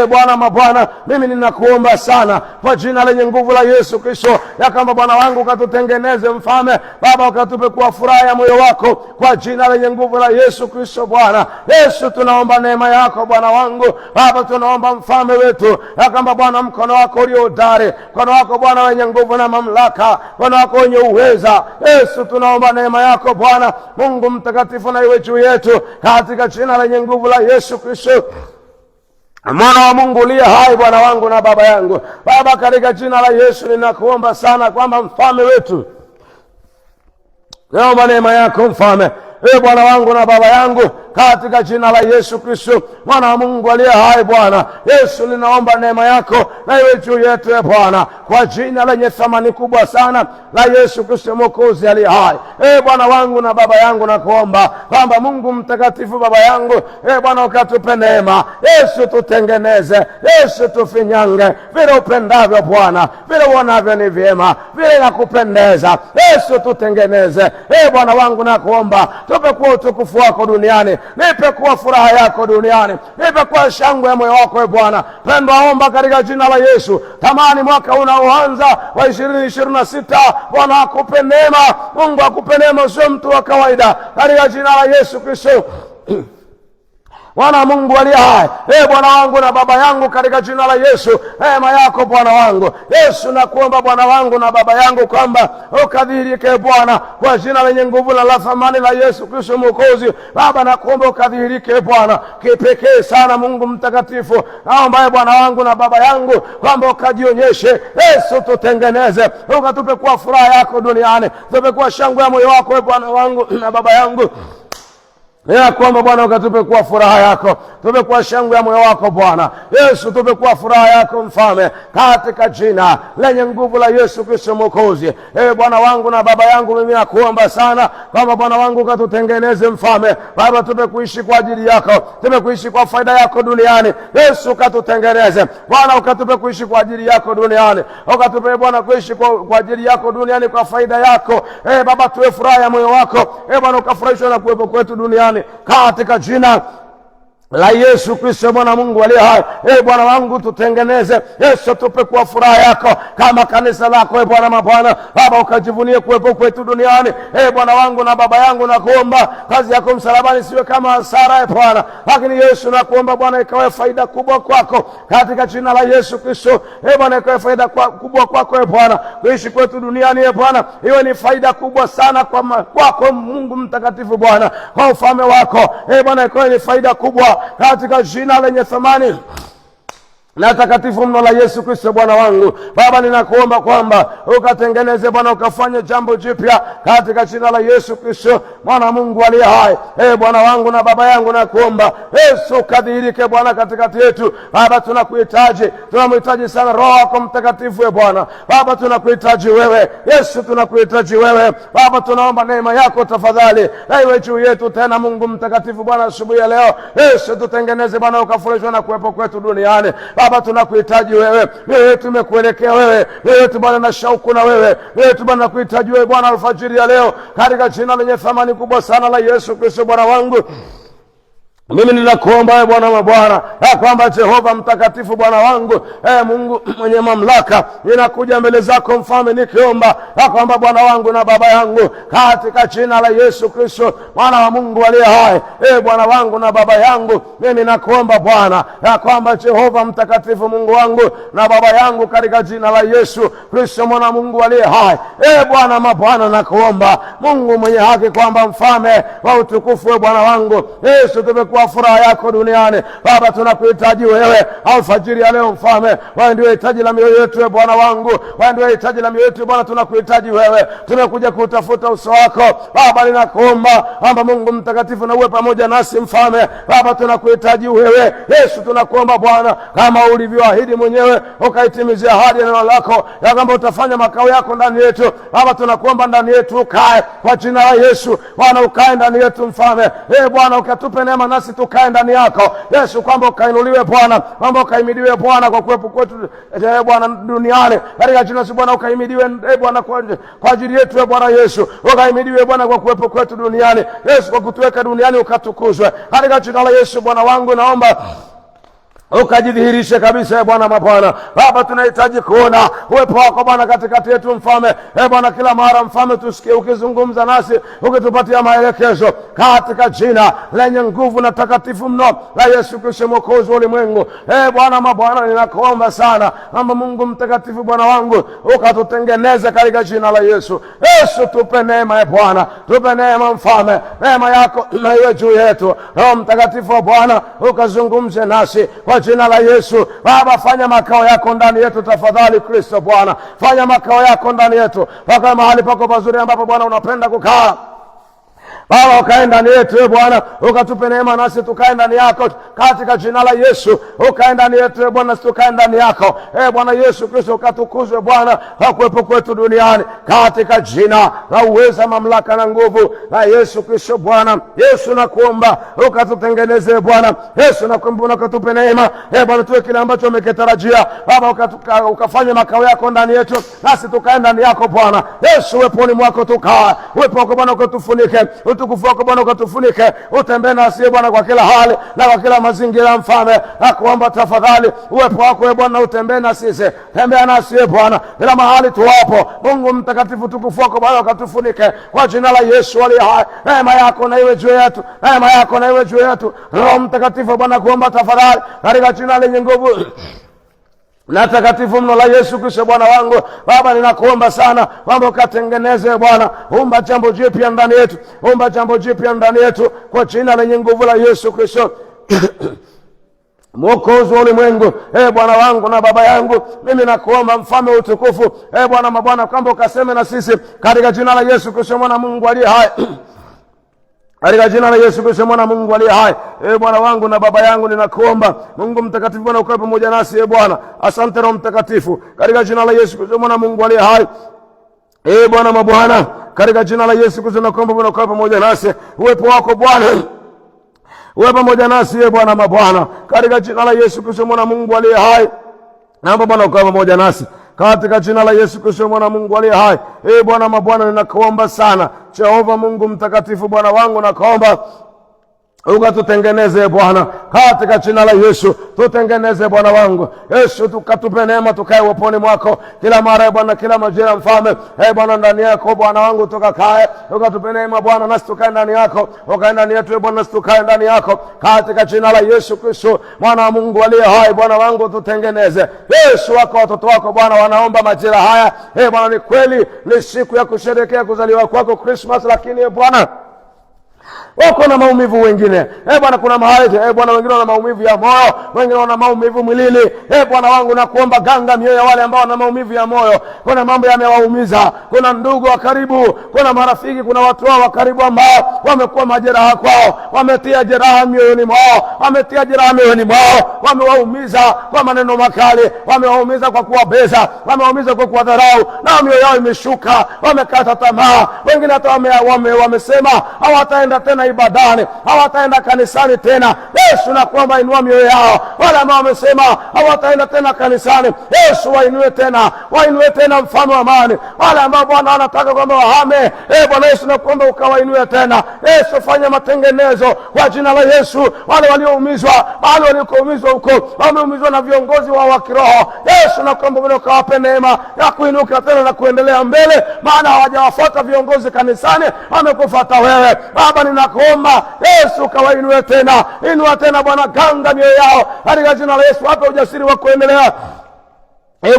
Bwana mabwana, mimi ninakuomba sana kwa jina lenye nguvu la Yesu Kristo, ya kwamba Bwana wangu ukatutengeneze mfalme Baba, ukatupe kuwa furaha ya moyo wako kwa jina lenye nguvu la Yesu Kristo. Bwana Yesu, tunaomba neema yako Bwana wangu Baba, tunaomba mfalme wetu, ya kwamba Bwana mkono wako ulio hodari, mkono wako Bwana wenye nguvu na mamlaka, mkono wako wenye uweza. Yesu, tunaomba neema yako Bwana Mungu mtakatifu na iwe juu yetu katika jina lenye nguvu la Yesu Kristo mwana wa Mungu uliye hai, Bwana wangu na Baba yangu. Baba, katika jina la Yesu ninakuomba sana kwamba mfalme wetu, naomba neema yako mfalme, Bwana wangu na Baba yangu, katika jina la Yesu Kristo mwana wa Mungu aliye hai. Bwana Yesu, ninaomba neema yako na iwe juu yetu Bwana, kwa jina lenye thamani kubwa sana la Yesu Kristo mwokozi aliye hai. Bwana wangu na Baba yangu, nakuomba kwamba Mungu mtakatifu Baba yangu, Bwana ukatupe neema. Yesu, tutengeneze. Yesu, tufinyange vile upendavyo Bwana, vile uonavyo ni vyema, vile nakupendeza. Yesu, tutengeneze. Bwana wangu, nakuomba tupe kuwa utukufu wako duniani, nipe kuwa furaha yako duniani, nipe kuwa shangwe ya moyo wako Bwana. Pendo omba katika jina la Yesu, tamani mwaka unaoanza wa 2026 Bwana akupe neema. Mungu akupe neema, sio mtu wa kawaida, katika jina la Yesu Kristo Bwana Mungu aliye hai. Bwana wangu na Baba yangu, katika jina la Yesu, neema yako Bwana wangu Yesu, nakuomba Bwana wangu na Baba yangu kwamba ukadhihirike Bwana, kwa jina lenye nguvu na la thamani la Yesu Kristo mwokozi. Baba, nakuomba ukadhihirike Bwana kipekee sana. Mungu mtakatifu, naomba Bwana wangu na Baba yangu kwamba ukajionyeshe. Yesu, tutengeneze, ukatupe kuwa furaha yako duniani, tupe kuwa shangwe ya moyo wako Bwana wangu na Baba yangu. Ninakuomba Bwana ukatupe kuwa furaha yako, tupe kuwa shangwe ya moyo wako Bwana Yesu, tupe kuwa furaha yako mfalme, katika jina lenye nguvu la Yesu Kristo mwokozi. Bwana wangu na Baba yangu, mimi nakuomba sana kwamba Bwana wangu ukatutengeneze mfalme Baba, tupe kuishi kwa ajili yako, tupe kuishi kwa faida yako duniani. Yesu, ukatutengeneze Bwana, ukatupe kuishi kwa ajili yako duniani, ukatupe Bwana kuishi kwa ajili yako duniani, kwa faida yako Baba, tuwe furaha ya moyo wako Bwana, ukafurahishwa na kuwepo kwetu duniani, katika jina la Yesu Kristo mwana Mungu aliye hai. Bwana wangu tutengeneze. Yesu, tupe kuwa furaha yako kama kanisa lako Bwana mabwana Baba, ukajivunie kuwepo kwetu duniani. Bwana wangu na Baba yangu, nakuomba kazi yako msalabani siwe kama hasara Bwana, lakini Yesu nakuomba Bwana ikawe faida kubwa kwako, katika jina la Yesu Kristo. Bwana ikawe faida kubwa kwako Bwana, kuishi kwetu duniani Bwana iwe ni faida kubwa sana kwako Mungu mtakatifu Bwana, kwa ufalme wako Bwana ikawe ni faida kubwa, katika jina lenye thamani na takatifu mno la Yesu Kristo Bwana wangu. Baba, ninakuomba kwamba ukatengeneze Bwana, ukafanye jambo jipya, katika jina la Yesu Kristo mwana Mungu aliye hai. Bwana wangu na Baba yangu, nakuomba Yesu kadhihirike Bwana katikati yetu. Baba, tunakuhitaji, tunamhitaji sana Roho wako Mtakatifu Bwana. Baba, tunakuhitaji wewe Yesu, tunakuhitaji wewe Baba, tunaomba neema yako tafadhali na iwe juu yetu tena Mungu mtakatifu Bwana, asubuhi ya leo. Yesu, tutengeneze Bwana, ukafurahishwa na kuwepo kwetu duniani. Baba, tunakuhitaji wewe, wewe tumekuelekea wewe, wewe tu Bwana na shauku na wewe, wewe tu Bwana nakuhitaji wewe Bwana alfajiri ya leo, katika jina lenye thamani kubwa sana la Yesu Kristo Bwana wangu. Mimi ninakuomba wewe Bwana wa Bwana, ya kwamba Jehova mtakatifu Bwana wangu, Mungu mwenye mamlaka, ninakuja mbele zako mfalme nikiomba ya kwamba Bwana wangu na Baba yangu, katika jina la Yesu Kristo mwana wa Mungu aliye hai, Bwana wangu na Baba yangu, mimi nakuomba Bwana ya kwamba Jehova mtakatifu Mungu wangu na Baba yangu, katika jina la Yesu Kristo mwana wa Mungu aliye hai, Bwana mabwana, nakuomba Mungu mwenye haki kwamba mfalme wa utukufu Bwana wangu Yesu, tumekuwa furaha yako duniani. Baba, tunakuhitaji wewe alfajiri ya leo mfalme, wewe ndio hitaji la mioyo yetu Bwana wangu, wewe ndio hitaji la mioyo yetu Bwana, tunakuhitaji wewe, tumekuja kutafuta uso wako Baba. Ninakuomba kwamba Mungu mtakatifu na uwe pamoja nasi mfalme. Baba, tunakuhitaji wewe Yesu, tunakuomba Bwana, kama ulivyoahidi mwenyewe ukaitimizia ahadi ya neno lako ya kwamba utafanya makao yako ndani yetu. Baba, tunakuomba ndani yetu ukae, kwa jina la Yesu Bwana, ukae ndani yetu mfalme. Bwana, ukatupe neema nasi nasi tukae ndani yako Yesu, kwamba ukainuliwe Bwana, kwamba ukaimidiwe Bwana kwa kuwepo kwetu Bwana duniani, katika jina la Bwana ukaimidiwe Bwana kwa ajili yetu Bwana Yesu, ukaimidiwe Bwana kwa kuwepo kwetu duniani Yesu, kwa kutuweka duniani ukatukuzwe katika jina la Yesu. Bwana wangu naomba ukajidhihirishe kabisa Bwana mabwana. Baba, tunahitaji kuona uwepo wako Bwana katikati yetu mfalme. Bwana, kila mara mfalme tusikie ukizungumza nasi, ukitupatia maelekezo katika jina lenye nguvu na takatifu mno la Yesu Kristo mwokozi wa ulimwengu. Bwana mabwana, ninakuomba sana kwamba Mungu mtakatifu Bwana wangu ukatutengeneze katika jina la Yesu. Yesu, tupe neema Bwana, tupe neema mfalme, neema yako na iwe juu yetu. Roho Mtakatifu Bwana ukazungumze nasi kwa jina la Yesu. Baba, fanya makao yako ndani yetu tafadhali Kristo Bwana, fanya makao yako ndani yetu, paka mahali pako pazuri ambapo Bwana unapenda kukaa. Baba, ukae ndani yetu Bwana, ukatupe neema nasi tukae ndani yako katika jina la Yesu. Ukae ndani yetu Bwana, tukae ndani yako Bwana Yesu Kristo, ukatukuzwe Bwana hakuwepo kwetu duniani katika jina la uweza, mamlaka na nguvu la Yesu Kristo Bwana. Yesu, nakuomba ukatutengeneze Bwana Yesu, nakuomba ukatupe neema Bwana, tuwe kile ambacho umekitarajia Baba, ukafanye makao yako ndani yetu nasi tukae ndani yako Bwana Yesu. Uweponi mwako tukaa, uwepo wako Bwana ukatufunike, utukufu wako Bwana ukatufunike, utembee nasi Bwana kwa kila hali na kwa kila mazingira mfalme. Nakuomba tafadhali uwepo wako Bwana utembee na sisi, tembea nasi Bwana kila mahali tuwapo. Mungu mtakatifu, utukufu wako Bwana ukatufunike kwa jina la Yesu aliye hai. Neema yako na iwe juu yetu, neema yako na iwe juu yetu. Roho Mtakatifu Bwana, kuomba tafadhali katika jina lenye nguvu na takatifu mno la Yesu Kristo Bwana wangu. Baba, ninakuomba sana kwamba ukatengeneze Bwana, umba jambo jipya ndani yetu, umba jambo jipya ndani yetu kwa jina lenye nguvu la Yesu Kristo mwokozi wa ulimwengu. Bwana wangu na baba yangu, mimi nakuomba mfalme wa utukufu Bwana mabwana, kwamba ukaseme na sisi katika jina la Yesu Kristo mwana Mungu aliye hai katika jina la Yesu Kristo mwana Mungu aliye hai. Bwana wangu na baba yangu, ninakuomba Mungu mtakatifu Bwana ukae pamoja nasi Bwana. Asante Roho Mtakatifu, katika jina la Yesu Kristo mwana Mungu aliye hai. Bwana mabwana, katika jina la Yesu Kristo nakuomba Bwana ukae pamoja nasi, uwepo wako Bwana uwe pamoja nasi Bwana mabwana, katika jina la Yesu Kristo mwana Mungu aliye hai. Naomba Bwana ukae pamoja nasi katika jina la Yesu Kristo mwana Mungu aliye hai. Bwana mabwana, ninakuomba sana Jehova Mungu mtakatifu Bwana wangu, nakuomba ukatutengeneze Bwana katika jina la Yesu. Tutengeneze Bwana wangu Yesu, tukatupe neema tukae uweponi mwako kila mara Bwana, kila majira mfalme Bwana, ndani yako Bwana wangu tukakae. Ukatupe neema Bwana nasi tukae ndani yako, ukae ndani yetu Bwana nasi tukae ndani yako katika jina la Yesu Kristo mwana wa Mungu aliye hai. Bwana wangu tutengeneze Yesu, wako watoto wako Bwana wanaomba majira haya Bwana, ni kweli ni siku ya kusherehekea kuzaliwa kwako Christmas, lakini Bwana wako na maumivu wengine Bwana, kuna mahali Bwana wengine wana maumivu ya moyo, wengine wana maumivu mwilini Bwana wangu, nakuomba ganga mioyo ya wale ambao wana maumivu ya moyo. Kuna mambo yamewaumiza, kuna ndugu wa karibu, kuna marafiki, kuna watu wao wa karibu ambao wamekuwa majeraha kwao, wametia jeraha mioyoni mwao, wametia jeraha mioyoni mwao, wamewaumiza kwa maneno makali, wamewaumiza kwa kuwabeza, wamewaumiza kwa kuwadharau, na mioyo yao imeshuka, wamekata tamaa. Wengine hata wamesema hawataenda tena ibadani, hawataenda kanisani tena. Yesu, nakuomba inua mioyo yao. Wale ambao wamesema hawataenda tena kanisani, Yesu wainue tena, wainue tena mfalme wa amani. Wale ambao Bwana wanataka kwamba wahame Bwana Yesu, nakuomba ukawainue tena. Yesu, fanya matengenezo kwa jina la Yesu. Wale walioumizwa, wale walioumizwa huko, wameumizwa na viongozi wao wa kiroho, Yesu nakuomba Bwana ukawape neema ya kuinuka tena na kuendelea mbele, maana hawajawafuata viongozi kanisani, wamekufuata wewe Baba. Ninakuomba Yesu kawainue tena, inua tena Bwana, ganga mioyo yao katika jina la Yesu, wape ujasiri wa kuendelea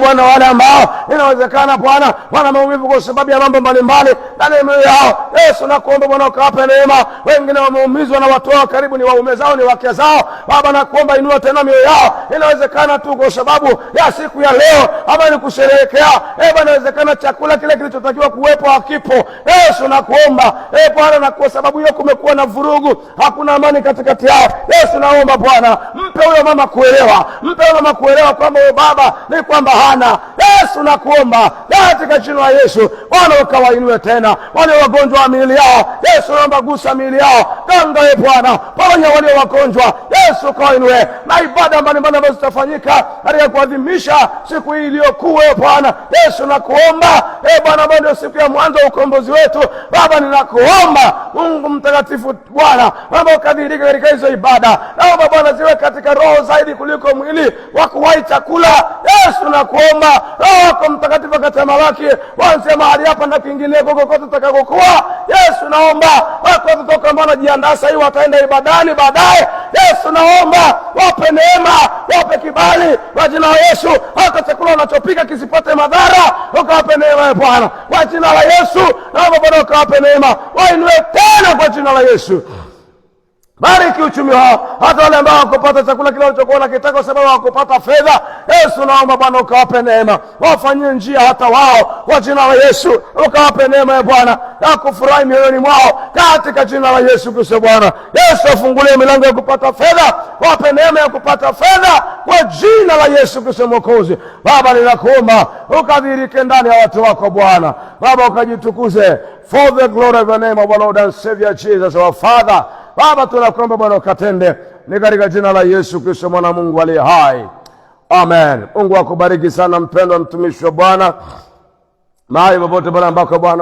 Bwana. Wale ambao inawezekana Bwana wana maumivu kwa sababu ya mambo mbalimbali ndani ya mioyo yao, Yesu nakuomba Bwana ukawape neema. Wengine wameumizwa na watu wao karibu, ni waume zao, ni wake zao Baba, nakuomba inua tena mioyo yao. Inawezekana tu kwa sababu ya siku ya leo ama ni kusherehekea Bwana, inawezekana chakula kile kilichotakiwa kuwepo hakipo. Yesu nakuomba Bwana, na kwa sababu hiyo kumekuwa na vurugu, hakuna amani katikati yao. Yesu naomba Bwana mpe huyo mama kuelewa, mpe huyo mama kuelewa kwamba huyo baba ni kwamba hana Yesu nakuomba katika jina la Yesu, Bwana ukawainue tena wale wagonjwa wa miili yao. Yesu naomba gusa miili yao, ganga Bwana, ponya wale wagonjwa. Yesu kawainue, na ibada mbalimbali ambazo zitafanyika katika kuadhimisha siku hii iliyokuwa Bwana. Yesu nakuomba Bwana, ambayo ndio siku ya mwanzo wa ukombozi wetu. Baba ninakuomba Mungu mtakatifu Bwana, Baba ukadhihirika katika hizo ibada. Naomba Bwana ziwe katika roho zaidi kuliko mwili wa kuwahi chakula. Yesu nakuomba Roho wako Mtakatifu akatamalaki wanze mahali hapa na kwingineko kokote tutakakokuwa. Yesu naomba wako watoto ambao wanajiandaa sasa hivi wataenda ibadani baadaye. Yesu naomba wape neema, wape kibali kwa jina la Yesu. Hata chakula wanachopika kisipate madhara, ukawape neema Bwana kwa jina la Yesu. Naomba Bwana ukawape neema, wainue tena kwa jina la Yesu. Bariki uchumi wao, hata wale ambao wakupata chakula kile walichokuwa wanakitaka kwa sababu wakupata fedha. Yesu naomba Bwana ukawape neema, wafanyie njia hata wao kwa jina la Yesu. Ukawape neema ya Bwana ya kufurahi mioyoni mwao katika jina la Yesu Kristo Bwana. Yesu afungulie milango ya kupata fedha, wape neema ya kupata fedha kwa jina la Yesu Kristo Mwokozi. Baba ninakuomba ukadhihirike ndani ya watu wako Bwana. Baba ukajitukuze for the glory of the name of our Lord and Savior Jesus our Father. Baba tunakuomba Bwana ukatende, ni katika jina la Yesu Kristo mwana Mungu aliye hai. Amen. Mungu akubariki sana mpendwa mtumishi wa Bwana. Mahali popote Bwana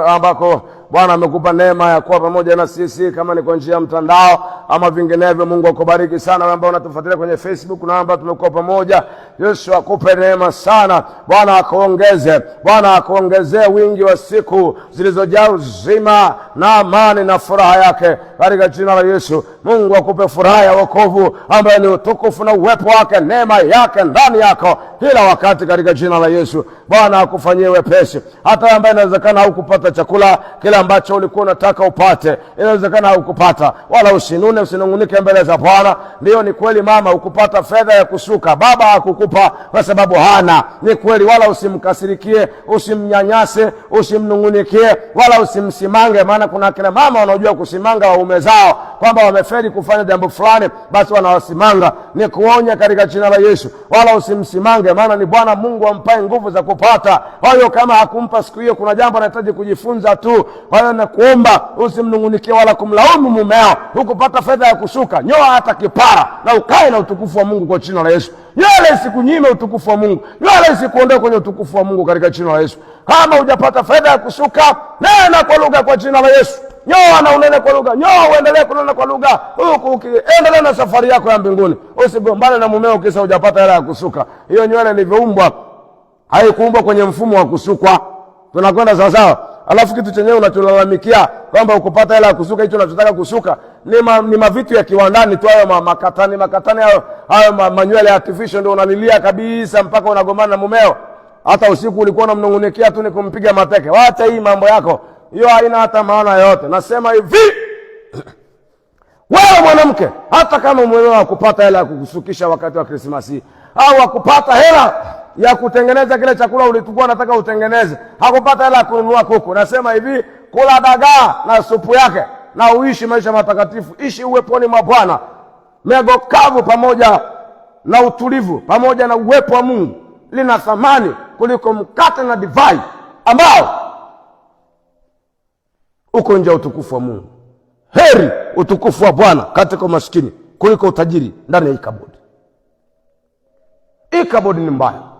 ambako Bwana amekupa neema ya kuwa pamoja na sisi, kama ni kwa njia ya mtandao ama vinginevyo. Mungu akubariki sana wewe ambao unatufuatilia kwenye Facebook na ambao tumekuwa pamoja. Yesu akupe neema sana. Bwana akuongeze. Bwana akuongezee wingi wa siku zilizojaa uzima na amani na furaha yake katika jina la Yesu. Mungu akupe furaha ya wokovu ambayo ni utukufu na uwepo wake, neema yake ndani yako kila wakati katika jina la Yesu. Bwana akufanyie wepesi. Hata ambaye inawezekana haukupata chakula kila ambacho ulikuwa unataka upate, inawezekana haukupata, wala usinune, usinungunike mbele za Bwana. Ndio ni kweli mama ukupata fedha ya kusuka, baba hakukupa kwa sababu hana. Ni kweli, wala usimkasirikie, usimnyanyase, usimnungunikie, wala usimsimange. Maana kuna kina mama wanaojua kusimanga waume zao kwamba wamefeli kufanya jambo fulani, basi wanawasimanga. Ni kuonya katika jina la Yesu, wala usimsimange, maana ni Bwana Mungu ampai nguvu za kupata. Kwa hiyo kama hakumpa siku hiyo, kuna jambo anahitaji kujifunza tu. Kwa hiyo nakuomba usimnungunikie wala kumlaumu mumeo ukupata fedha ya kusuka. Nyoa hata kipara na ukae na utukufu wa Mungu kwa jina la Yesu. Nywele isikunyime utukufu wa Mungu, nywele isikuondoe kwenye utukufu wa Mungu katika jina la Yesu. Kama hujapata fedha ya kusuka, nena kwa lugha kwa jina la Yesu. Nyoa na unene kwa lugha, nyoa uendelee kunena kwa lugha, huku ukiendelea na safari yako ya mbinguni. Usigombane na mumeo kisa hujapata hela ya kusuka. Hiyo nywele ilivyoumbwa haikuumbwa kwenye mfumo wa kusukwa. Tunakwenda sawa sawa. Alafu kitu chenyewe unacholalamikia kwamba ukupata hela ya kusuka, hicho unachotaka kusuka ni mavitu ya kiwandani tu, hayo makatani hayo manywele artificial, ndio unalilia kabisa mpaka unagombana na mumeo. Hata usiku ulikuwa unamnungunikia tu ni kumpiga mateke. Wacha hii mambo yako. Hiyo haina hata maana yote. Nasema hivi, wewe mwanamke, hata kama mumeo hakupata hela ya kukusukisha wakati wa Krismasi, au hakupata hela ya kutengeneza kile chakula ulikuwa unataka utengeneze, hakupata hela ya kununua kuku, nasema hivi, kula dagaa na supu yake na uishi maisha matakatifu. Ishi uweponi mwa Bwana, mego kavu pamoja na utulivu pamoja na uwepo wa Mungu lina thamani kuliko mkate na divai ambao uko nje ya utukufu wa Mungu. Heri utukufu wa Bwana katika maskini kuliko utajiri ndani ya ikabodi. Ikabodi ni mbaya.